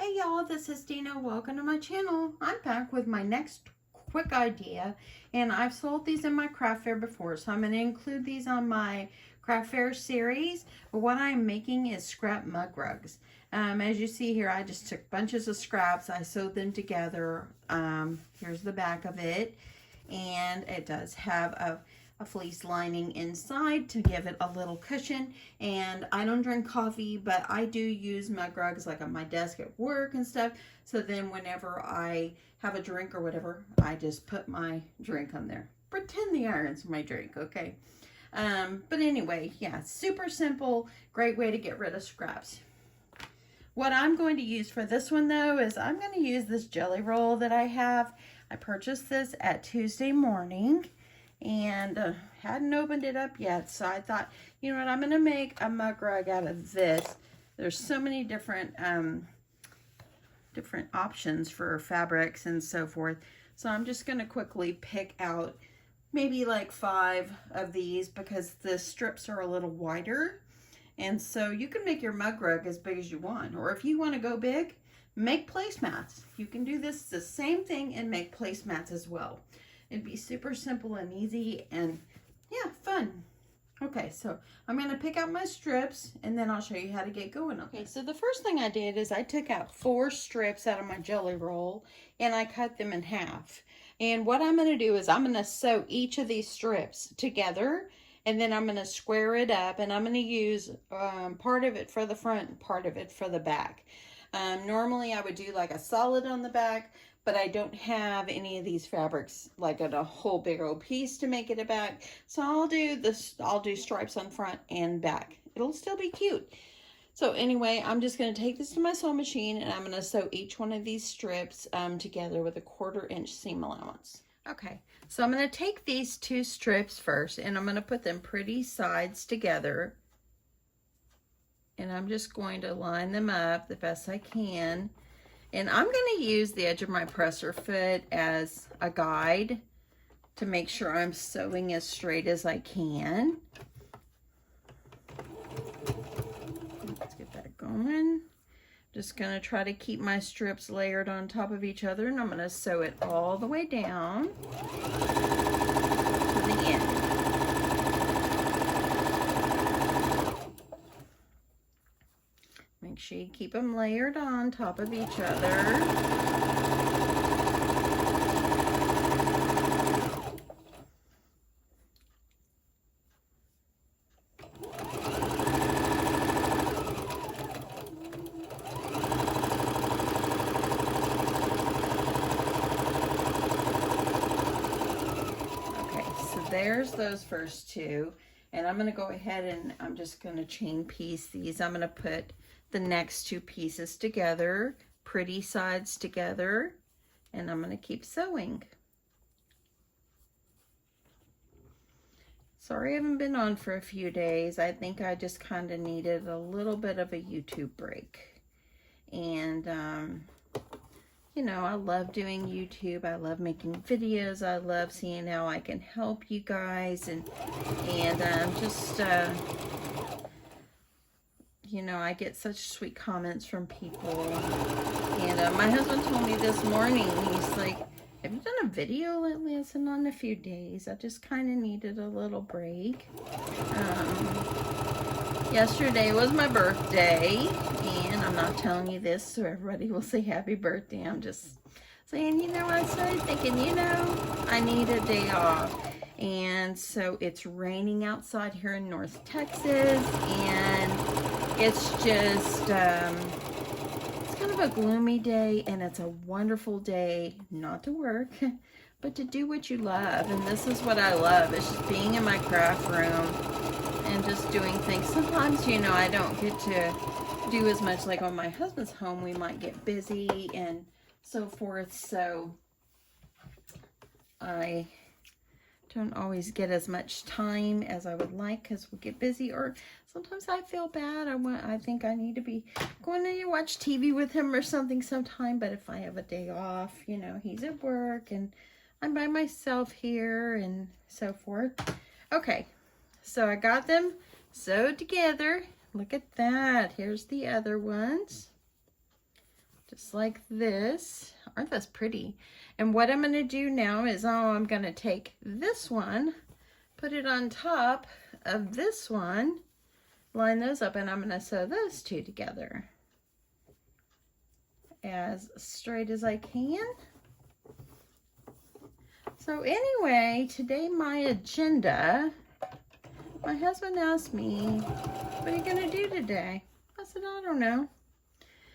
Hey y'all, this is Dina. Welcome to my channel. I'm back with my next quick idea, and I've sold these in my craft fair before, so I'm going to include these on my craft fair series. But what I'm making is scrap mug rugs. As you see here, I just took bunches of scraps, I sewed them together. Here's the back of it, and it does have a fleece lining inside to give it a little cushion. And I don't drink coffee, but I do use mug rugs like on my desk at work and stuff. So then whenever I have a drink or whatever, I just put my drink on there. Pretend the iron's my drink, okay? But anyway, yeah, super simple, great way to get rid of scraps. What I'm going to use for this one though is I'm going to use this jelly roll that I have. I purchased this at Tuesday morning and hadn't opened it up yet, so I thought, you know what, I'm gonna make a mug rug out of this. There's so many different different options for fabrics and so forth, so I'm just gonna quickly pick out maybe like 5 of these because the strips are a little wider, and so you can make your mug rug as big as you want, or if you want to go big, make placemats. You can do this the same thing and make placemats as well. It'd be super simple and easy and yeah, fun. Okay, so I'm going to pick out my strips and then I'll show you how to get going. Okay, so the first thing I did is I took out 4 strips out of my jelly roll and I cut them in half. And what I'm going to do is I'm going to sew each of these strips together, and then I'm going to square it up, and I'm going to use part of it for the front and part of it for the back. Normally I would do like a solid on the back, but I don't have any of these fabrics like a whole big old piece to make it a back. So I'll do stripes on front and back. It'll still be cute. So anyway, I'm just going to take this to my sewing machine and I'm going to sew each one of these strips together with a 1/4 inch seam allowance. Okay, so I'm going to take these 2 strips first and I'm going to put them pretty sides together. And I'm just going to line them up the best I can. And I'm going to use the edge of my presser foot as a guide to make sure I'm sewing as straight as I can. Let's get that going. Just going to try to keep my strips layered on top of each other, and I'm going to sew it all the way down to the end. Make sure you keep them layered on top of each other. Okay, so there's those first 2. And I'm going to go ahead and I'm just going to chain piece these. I'm going to put the next 2 pieces together, pretty sides together, and I'm going to keep sewing. Sorry I haven't been on for a few days. I think I just kind of needed a little bit of a YouTube break. And you know, I love doing YouTube. I love making videos. I love seeing how I can help you guys, and just you know, I get such sweet comments from people. And my husband told me this morning, he's like, have you done a video lately? I said, not in a few days. I just kind of needed a little break. Yesterday was my birthday, and I'm not telling you this so everybody will say happy birthday. I'm just saying, you know, I started thinking, you know, I need a day off. And so it's raining outside here in North Texas, and it's just, it's kind of a gloomy day, and it's a wonderful day not to work, but to do what you love. And this is what I love. It's just being in my craft room and just doing things. Sometimes, you know, I don't get to do as much. Like on my husband's home, we might get busy and so forth. So I don't always get as much time as I would like because we get busy, or sometimes I feel bad. I think I need to be going to watch TV with him or something sometime. But if I have a day off, you know, he's at work and I'm by myself here and so forth. Okay, so I got them sewed together. Look at that. Here's the other ones. just like this. Aren't those pretty? And what I'm going to do now is, I'm going to take this one, put it on top of this one, line those up, and I'm going to sew those two together as straight as I can. So anyway, today my agenda, my husband asked me, what are you going to do today? I said, I don't know.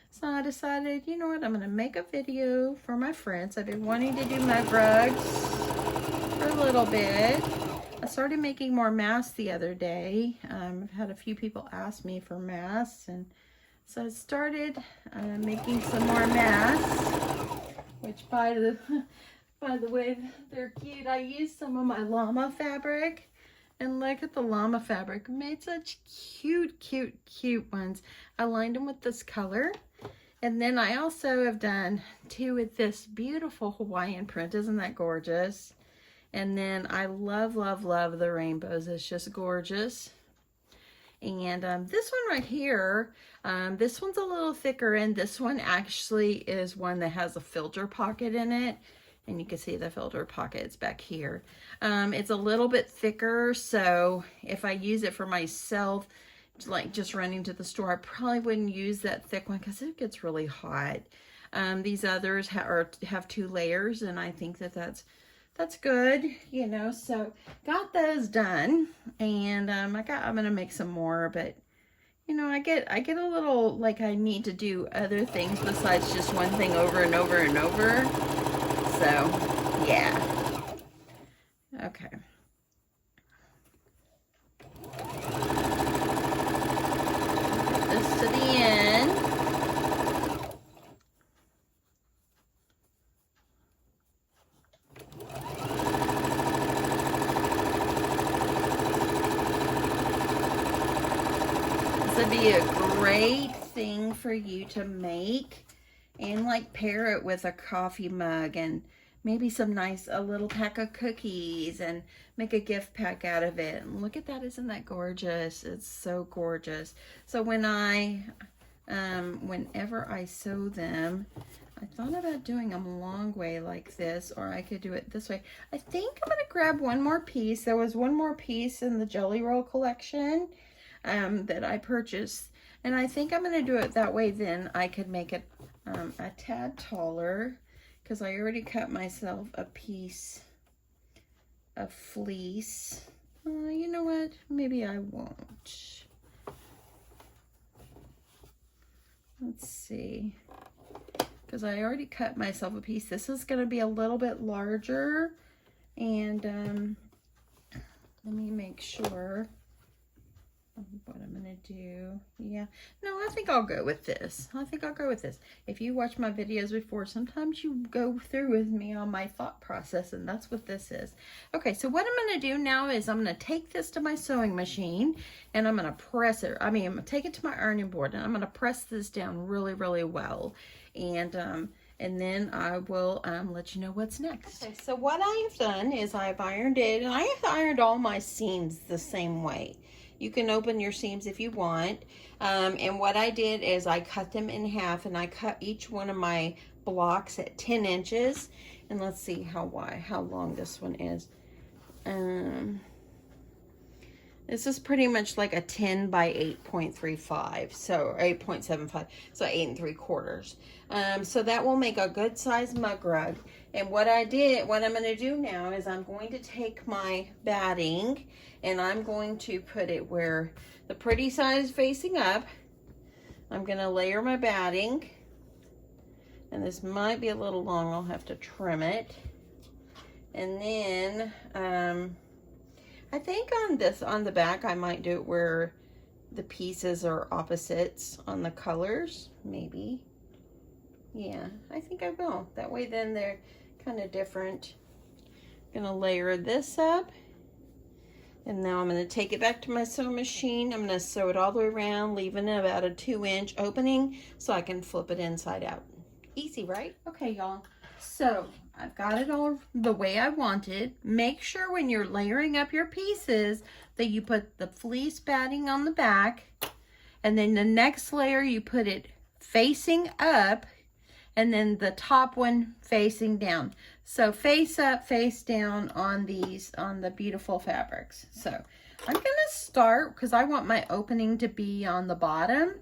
So I decided, you know what, I'm going to make a video for my friends. I've been wanting to do mug rugs for a little bit. I started making more masks the other day. I've had a few people ask me for masks, and so I started making some more masks, which by the way, they're cute. I used some of my llama fabric, and look at the llama fabric. I made such cute, cute, cute ones. I lined them with this color. And then I also have done two with this beautiful Hawaiian print. Isn't that gorgeous? And then I love, love, love the rainbows. It's just gorgeous. And this one right here, this one's a little thicker, and this one actually is one that has a filter pocket in it. And you can see the filter pockets back here. It's a little bit thicker, so if I use it for myself, like just running to the store, I probably wouldn't use that thick one because it gets really hot. These others have 2 layers, and I think that that's good, you know. So got those done, and I'm gonna make some more, but you know, I get a little like I need to do other things besides just one thing over and over and over. So yeah, okay. To the end. This would be a great thing for you to make and like pair it with a coffee mug and maybe some nice, a little pack of cookies, and make a gift pack out of it. And look at that, isn't that gorgeous? It's so gorgeous. So when whenever I sew them, I thought about doing them a long way like this, or I could do it this way. I think I'm gonna grab one more piece. There was one more piece in the Jelly Roll collection that I purchased, and I think I'm gonna do it that way. Then I could make it a tad taller, because I already cut myself a piece of fleece. You know what? Maybe I won't. Let's see. Because I already cut myself a piece. This is going to be a little bit larger. And let me make sure what I'm going to do. Yeah. No, I think I'll go with this. I think I'll go with this. If you watch my videos before, sometimes you go through with me on my thought process, and that's what this is. Okay, so what I'm going to do now is I'm going to take this to my sewing machine, and I'm going to press it. I'm going to take it to my ironing board, and I'm going to press this down really, really well. And then I will let you know what's next. Okay, so what I have done is I've ironed it, and I have ironed all my seams the same way. You can open your seams if you want. And what I did is I cut them in half, and I cut each one of my blocks at 10 inches. And let's see how long this one is. This is pretty much like a 10 by 8.35, so 8.75, so 8 3/4. So that will make a good size mug rug. And what I'm going to do now is I'm going to take my batting, and I'm going to put it where the pretty side is facing up. I'm going to layer my batting, and this might be a little long. I'll have to trim it. And then I think on the back, I might do it where the pieces are opposites on the colors, maybe. Yeah, I think I will. That way then they're kind of different. I'm gonna layer this up, and now I'm gonna take it back to my sewing machine. I'm gonna sew it all the way around, leaving about a 2-inch opening so I can flip it inside out. Easy, right? Okay, y'all. So I've got it all the way I wanted. Make sure when you're layering up your pieces that you put the fleece batting on the back, and then the next layer you put it facing up, and then the top one facing down. So face up, face down on these, on the beautiful fabrics. So I'm gonna start, because I want my opening to be on the bottom.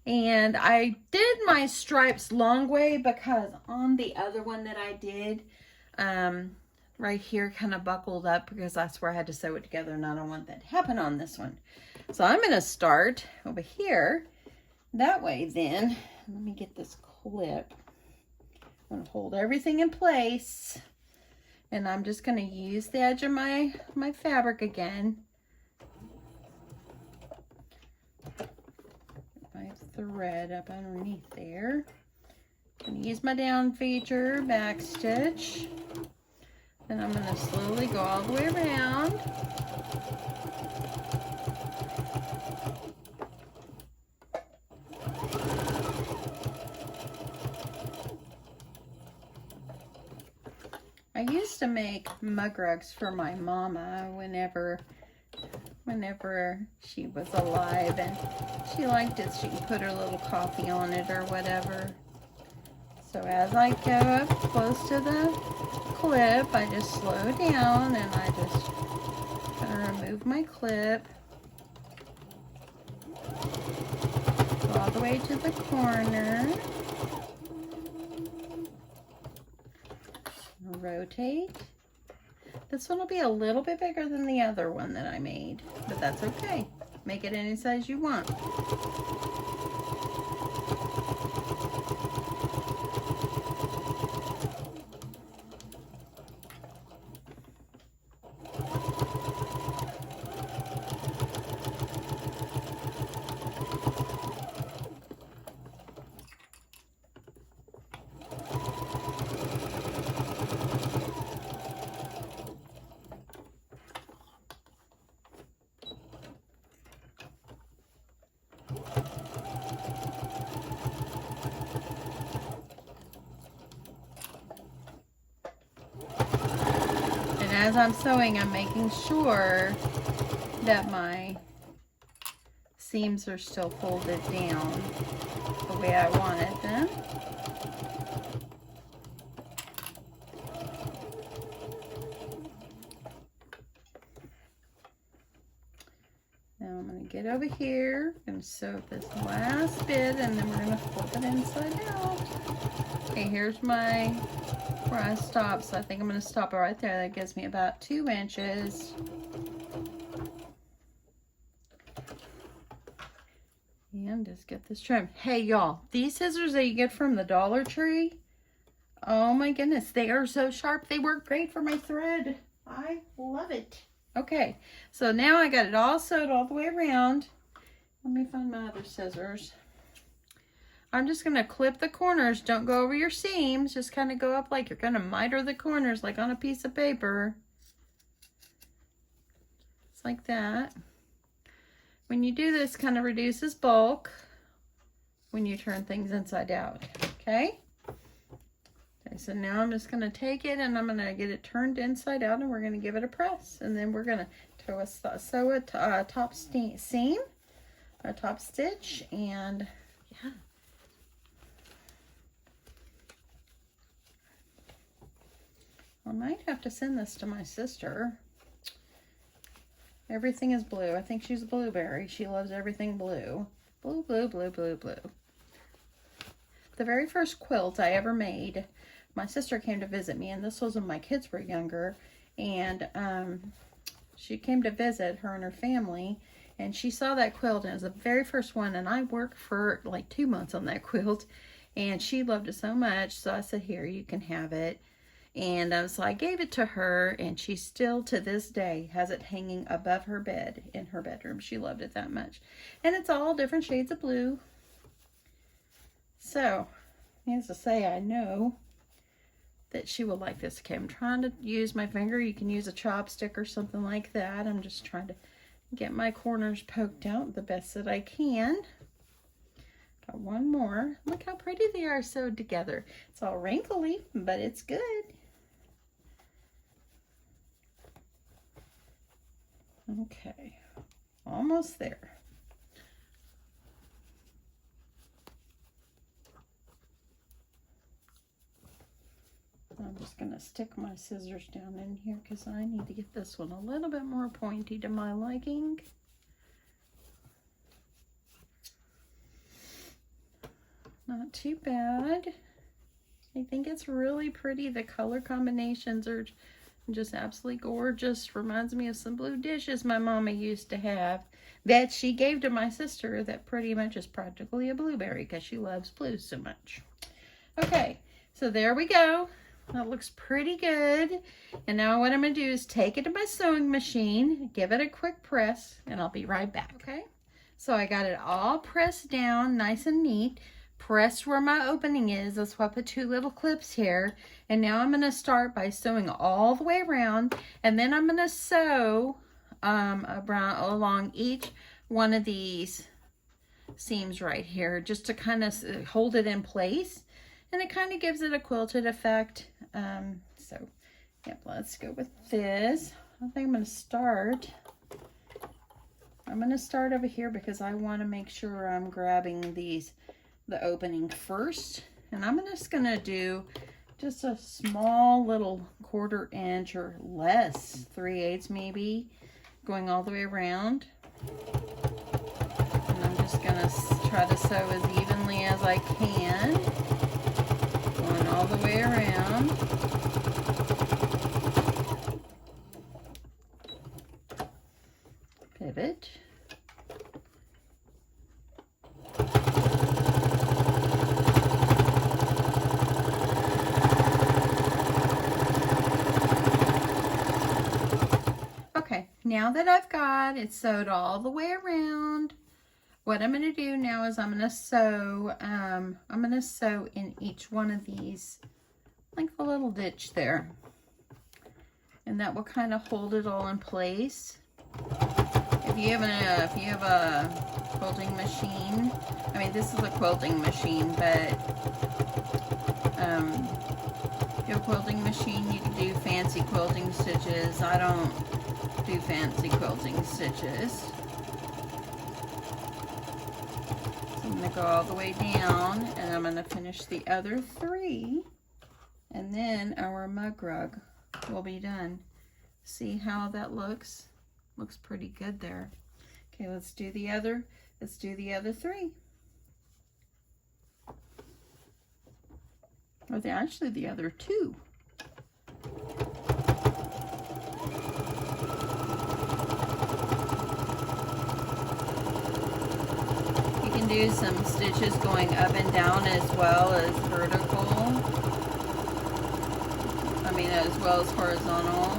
And I did my stripes long way because on the other one that I did, right here kind of buckled up because that's where I had to sew it together, and I don't want that to happen on this one. So I'm gonna start over here. That way then, let me get this clip. I'm gonna hold everything in place, and I'm just gonna use the edge of my fabric again. My thread up underneath there. I'm gonna use my down feature, back stitch. Then I'm gonna slowly go all the way around. I used to make mug rugs for my mama whenever she was alive, and she liked it. She could put her little coffee on it or whatever. So as I go up close to the clip, I just slow down and I just kind of remove my clip. Go all the way to the corner. Rotate. This one will be a little bit bigger than the other one that I made, but that's okay. Make it any size you want. As I'm sewing, I'm making sure that my seams are still folded down the way I wanted them. Now I'm going to get over here, I'm going to sew this last bit, and then we're going to flip it inside out. Okay, here's my where I stopped, so I think I'm going to stop it right there. That gives me about 2 inches. And just get this trim. Hey y'all, these scissors that you get from the Dollar Tree, oh my goodness, they are so sharp. They work great for my thread. I love it. Okay, so now I got it all sewed all the way around. Let me find my other scissors. I'm just going to clip the corners. Don't go over your seams. Just kind of go up like you're going to miter the corners like on a piece of paper. Just like that. When you do this, kind of reduces bulk when you turn things inside out. Okay? Okay, so now I'm just going to take it and I'm going to get it turned inside out, and we're going to give it a press. And then we're going to sew a top seam, a top stitch, and yeah. I might have to send this to my sister. Everything is blue. I think she's a blueberry. She loves everything blue. Blue, blue, blue, blue, blue. The very first quilt I ever made, my sister came to visit me, and this was when my kids were younger. And she came to visit, her and her family, and she saw that quilt, and it was the very first one, and I worked for like 2 months on that quilt, and she loved it so much. So I said, here, you can have it. And so I gave it to her, and she still to this day has it hanging above her bed in her bedroom. She loved it that much. And it's all different shades of blue. So, needless to say, I know that she will like this. Okay, I'm trying to use my finger. You can use a chopstick or something like that. I'm just trying to get my corners poked out the best that I can. Got one more. Look how pretty they are sewed together. It's all wrinkly, but it's good. Okay, almost there. I'm just going to stick my scissors down in here because I need to get this one a little bit more pointy to my liking. Not too bad. I think it's really pretty. The color combinations are just absolutely gorgeous. Reminds me of some blue dishes my mama used to have that she gave to my sister that pretty much is practically a blueberry because she loves blues so much. Okay, so there we go. That looks pretty good. And now what I'm going to do is take it to my sewing machine, give it a quick press, and I'll be right back. Okay, so I got it all pressed down nice and neat. Pressed where my opening is. That's why I put 2 little clips here. And now I'm going to start by sewing all the way around. And then I'm going to sew along each one of these seams right here, just to kind of hold it in place. And it kind of gives it a quilted effect. So, yep, let's go with this. I think I'm going to start. I'm going to start over here because I want to make sure I'm grabbing the opening first. And I'm just going to do just a small little 1/4 inch or less, 3/8 maybe, going all the way around. And I'm just going to try to sew as evenly as I can, going all the way around. Pivot. Now that I've got it sewed all the way around, what I'm going to do now is I'm going to sew in each one of these, like the little ditch there. And that will kind of hold it all in place. If you have a quilting machine, I mean, this is a quilting machine, but if you have a quilting machine, you can do fancy quilting stitches. I don't do fancy quilting stitches. So I'm going to go all the way down, and I'm going to finish the other 3, and then our mug rug will be done. See how that looks? Looks pretty good there. Okay, let's do the other 3. Or actually the other 2. Do some stitches going up and down as well as vertical. I mean, as well as horizontal.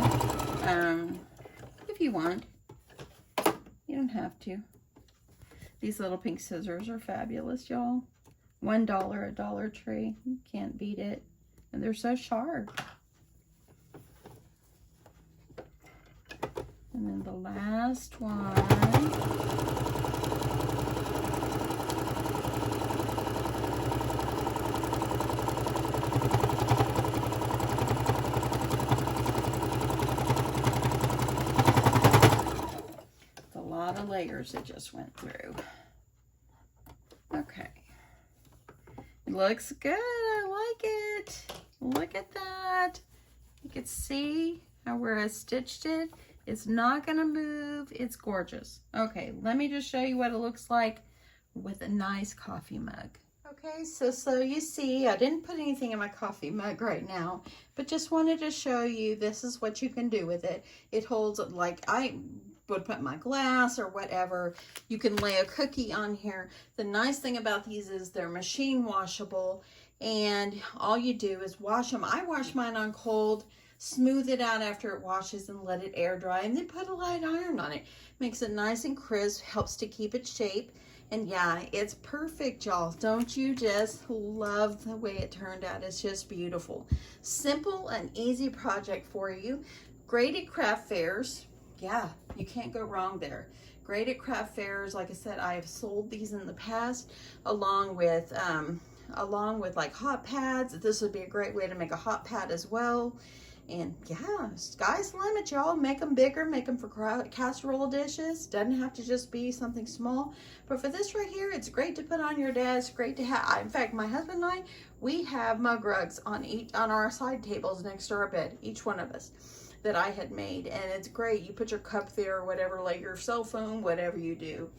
If you want. You don't have to. These little pink scissors are fabulous, y'all. $1 at Dollar Tree. You can't beat it. And they're so sharp. And then the last one. Layers it just went through. Okay, looks good. I like it. Look at that. You can see how where I stitched it. It's not gonna move. It's gorgeous. Okay, let me just show you what it looks like with a nice coffee mug. Okay, so you see, I didn't put anything in my coffee mug right now, but just wanted to show you this is what you can do with it. It holds, like I would put my glass or whatever. You can lay a cookie on here. The nice thing about these is they're machine washable, and all you do is wash them. I wash mine on cold, smooth it out after it washes, and let it air dry, and then put a light iron on it. Makes it nice and crisp, helps to keep its shape. And yeah, it's perfect, y'all. Don't you just love the way it turned out? It's just beautiful. Simple and easy project for you. Great at craft fairs. Yeah, you can't go wrong there. Great at craft fairs. Like I said, I have sold these in the past along with like hot pads. This would be a great way to make a hot pad as well. And yeah, sky's the limit, y'all. Make them bigger, make them for casserole dishes. Doesn't have to just be something small. But for this right here, it's great to put on your desk, great to have. In fact, my husband and I, we have mug rugs on our side tables next to our bed, each one of us, that I had made. And it's great. You put your cup there or whatever, like your cell phone, whatever you do,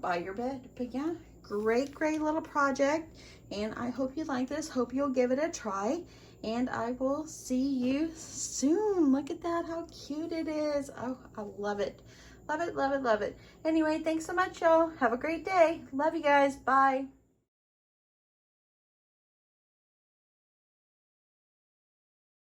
by your bed. But yeah, great little project. And I hope you like this. Hope you'll give it a try. And I will see you soon. Look at that, how cute it is. Oh, I love it. Love it, love it, love it. Anyway, thanks so much, y'all. Have a great day. Love you guys. Bye.